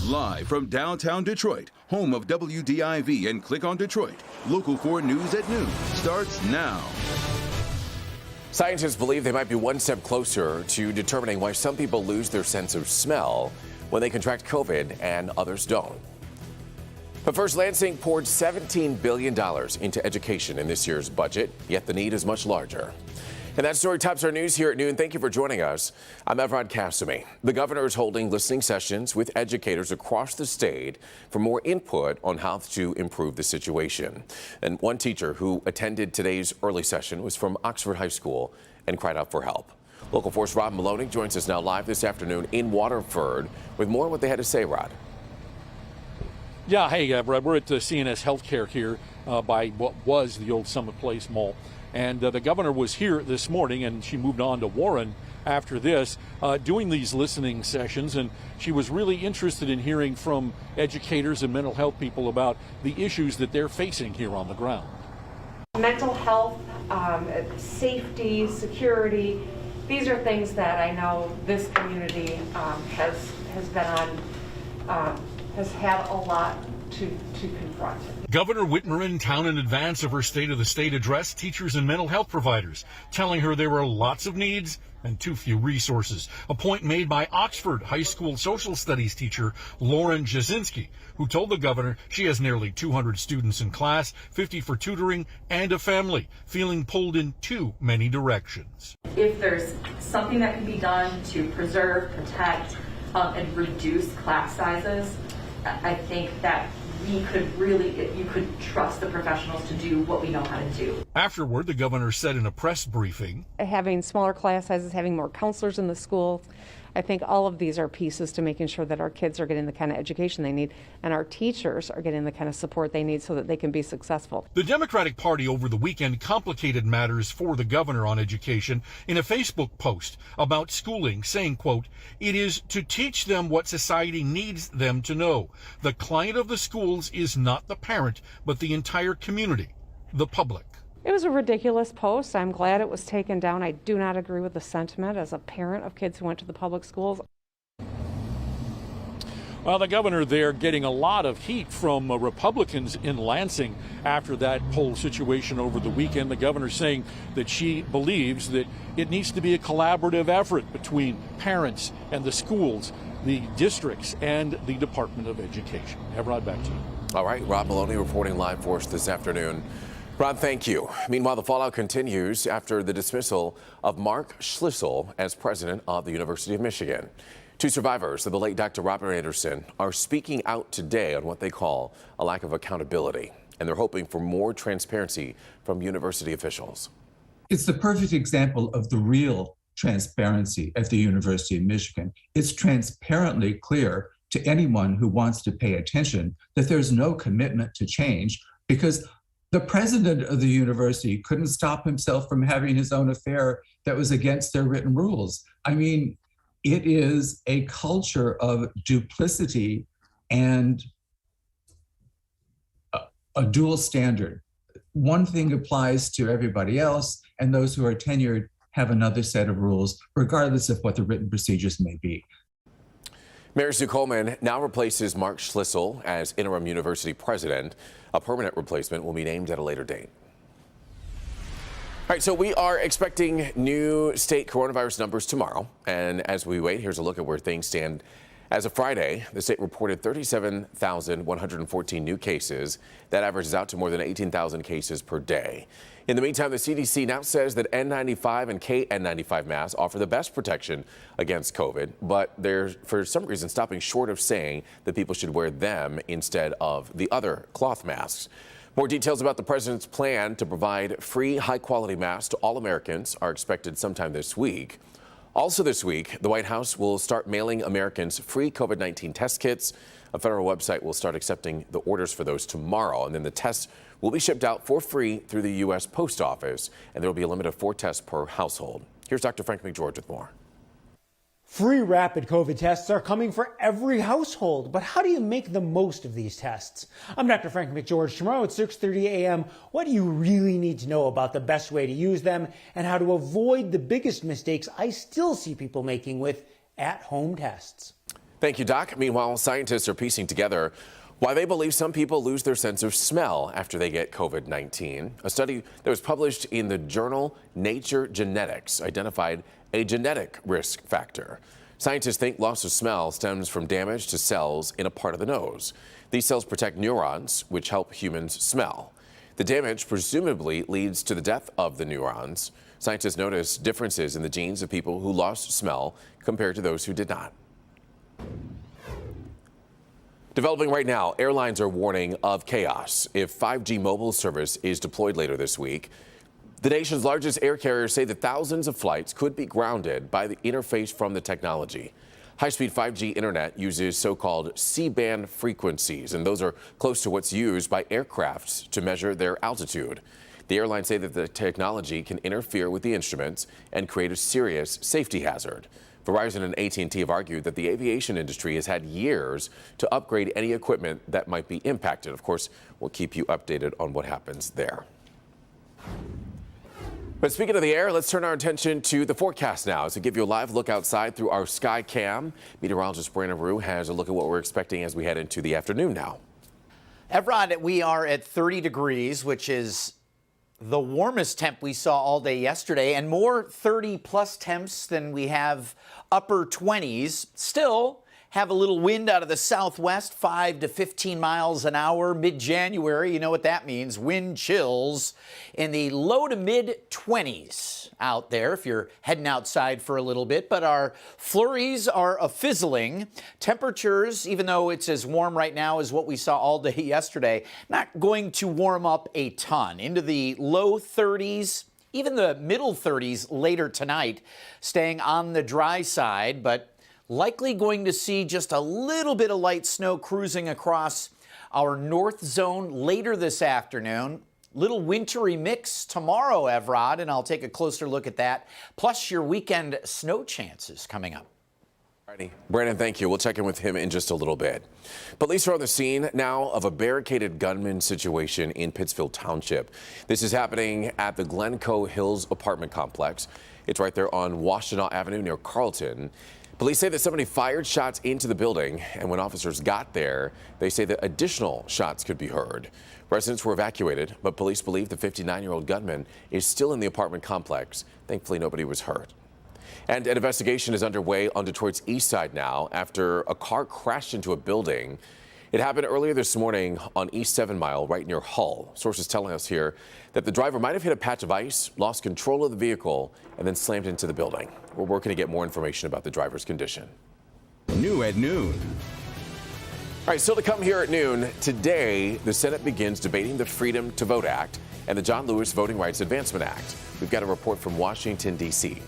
Live from downtown Detroit, home of WDIV and Click on Detroit, Local 4 News at noon starts now. Scientists believe they might be one step closer to determining why some people lose their sense of smell when they contract COVID and others don't. But first, Lansing poured $17 billion into education in this year's budget, yet the need is much larger. And that story tops our news here at noon. Thank you for joining us. I'm Evrod Kasumi. The governor is holding listening sessions with educators across the state for more input on how to improve the situation. And one teacher who attended today's early session was from Oxford High School and cried out for help. Local 4's Rob Maloney joins us now live this afternoon in Waterford with more on what they had to say, Rod. Yeah, hey, Evrod, we're at CNS Healthcare here by what was the old Summit Place Mall. And the governor was here this morning, and she moved on to Warren after this, doing these listening sessions. And she was really interested in hearing from educators and mental health people about the issues that they're facing here on the ground. Mental health, safety, security, these are things that I know this community has had a lot to confront. Governor Whitmer in town in advance of her State of the State address teachers and mental health providers, telling her there were lots of needs and too few resources. A point made by Oxford High School social studies teacher Lauren Jasinski, who told the governor she has nearly 200 students in class, 50 for tutoring, and a family, feeling pulled in too many directions. If there's something that can be done to preserve, protect, and reduce class sizes, I think that you could trust the professionals to do what we know how to do. Afterward, the governor said in a press briefing, Having smaller class sizes, having more counselors in the school, I think all of these are pieces to making sure that our kids are getting the kind of education they need and our teachers are getting the kind of support they need so that they can be successful. The Democratic Party over the weekend complicated matters for the governor on education in a Facebook post about schooling, saying, quote, "It is to teach them what society needs them to know. The client of the schools is not the parent, but the entire community, the public." It was a ridiculous post. I'm glad it was taken down. I do not agree with the sentiment as a parent of kids who went to the public schools. Well, the governor there getting a lot of heat from Republicans in Lansing after that poll situation over the weekend. The governor saying that she believes that it needs to be a collaborative effort between parents and the schools, the districts, and the Department of Education. Evrod, back to you. All right, Rob Maloney reporting live for us this afternoon. Rob, thank you. Meanwhile, the fallout continues after the dismissal of Mark Schlissel as president of the University of Michigan. Two survivors of the late Dr. Robert Anderson are speaking out today on what they call a lack of accountability, and they're hoping for more transparency from university officials. It's the perfect example of the real transparency at the University of Michigan. It's transparently clear to anyone who wants to pay attention that there's no commitment to change because the president of the university couldn't stop himself from having his own affair that was against their written rules. I mean, it is a culture of duplicity and a dual standard. One thing applies to everybody else, and those who are tenured have another set of rules, regardless of what the written procedures may be. Mayor Sue Coleman now replaces Mark Schlissel as interim university president. A permanent replacement will be named at a later date. All right, so we are expecting new state coronavirus numbers tomorrow. And as we wait, here's a look at where things stand. As of Friday, the state reported 37,114 new cases. That averages out to more than 18,000 cases per day. In the meantime, the CDC now says that N95 and KN95 masks offer the best protection against COVID, but they're, for some reason, stopping short of saying that people should wear them instead of the other cloth masks. More details about the president's plan to provide free, high-quality masks to all Americans are expected sometime this week. Also this week, the White House will start mailing Americans free COVID-19 test kits. A federal website will start accepting the orders for those tomorrow, and then the tests will be shipped out for free through the U.S. Post Office, and there will be a limit of 4 tests per household. Here's Dr. Frank McGeorge with more. Free rapid COVID tests are coming for every household, but how do you make the most of these tests? I'm Dr. Frank McGeorge. Tomorrow at 6:30 a.m., what do you really need to know about the best way to use them and how to avoid the biggest mistakes I still see people making with at-home tests? Thank you, Doc. Meanwhile, scientists are piecing together why they believe some people lose their sense of smell after they get COVID-19. A study that was published in the journal Nature Genetics identified a genetic risk factor. Scientists think loss of smell stems from damage to cells in a part of the nose. These cells protect neurons, which help humans smell. The damage presumably leads to the death of the neurons. Scientists noticed differences in the genes of people who lost smell compared to those who did not. Developing right now, airlines are warning of chaos if 5G mobile service is deployed later this week. The nation's largest air carriers say that thousands of flights could be grounded by the interface from the technology. High-speed 5G internet uses so-called C-band frequencies, and those are close to what's used by aircrafts to measure their altitude. The airlines say that the technology can interfere with the instruments and create a serious safety hazard. Verizon and AT&T have argued that the aviation industry has had years to upgrade any equipment that might be impacted. Of course, we'll keep you updated on what happens there. But speaking of the air, let's turn our attention to the forecast now as we give you a live look outside through our sky cam. Meteorologist Brandon Rue has a look at what we're expecting as we head into the afternoon now. Evrod, we are at 30 degrees, which is the warmest temp we saw all day yesterday, and more 30-plus temps than we have upper 20s. Still have a little wind out of the southwest, 5 to 15 miles an hour, mid-January. You know what that means, wind chills in the low to mid-20s out there if you're heading outside for a little bit. But our flurries are a-fizzling. Temperatures, even though it's as warm right now as what we saw all day yesterday, not going to warm up a ton. Into the low 30s, even the middle 30s later tonight, staying on the dry side, but likely going to see just a little bit of light snow cruising across our north zone later this afternoon. Little wintry mix tomorrow, Evrod, and I'll take a closer look at that. Plus your weekend snow chances coming up. Alrighty. Brandon, thank you. We'll check in with him in just a little bit. Police are on the scene now of a barricaded gunman situation in Pittsfield Township. This is happening at the Glencoe Hills apartment complex. It's right there on Washtenaw Avenue near Carlton. Police say that somebody fired shots into the building, and when officers got there, they say that additional shots could be heard. Residents were evacuated, but police believe the 59-year-old gunman is still in the apartment complex. Thankfully, nobody was hurt. And an investigation is underway on Detroit's east side now after a car crashed into a building. It happened earlier this morning on East 7 Mile, right near Hull. Sources telling us here that the driver might have hit a patch of ice, lost control of the vehicle, and then slammed into the building. We're working to get more information about the driver's condition. New at noon. All right, still to come here at noon. Today, the Senate begins debating the Freedom to Vote Act and the John Lewis Voting Rights Advancement Act. We've got a report from Washington, D.C.